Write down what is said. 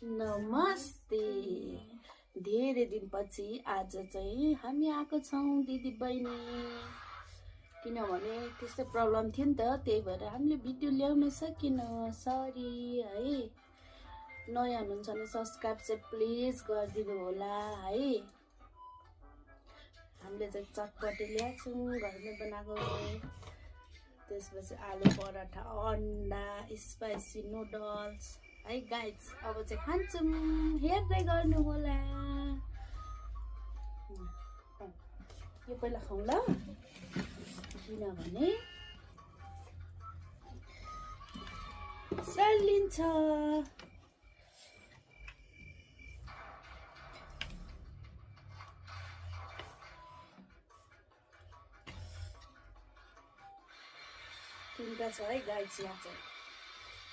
नमस्ते। धेरै दिनपछि आज चाहिँ हामी आएको छौँ दिदी बहिनी, किनभने त्यस्तो प्रब्लम थियो नि त, त्यही भएर हामीले भिडियो ल्याउन सकेनौँ, सरी है। नयाँ हुनुहुन्छ भने सब्सक्राइब चाहिँ प्लिज गरिदिनु होला है। हामीले चाहिँ चटपटे ल्याएको घरमै बनाएको, त्यसपछि आलु पराठा, अन्डा, स्पाइसी नुडल्स है गाइस। अब चाहिँ खान्छौँ, हेर्दै गर्नु होला। यो पहिला खाउँ ल, किनभने सलिन्छ। तिनवटा छ है गाइस यहाँ चाहिँ।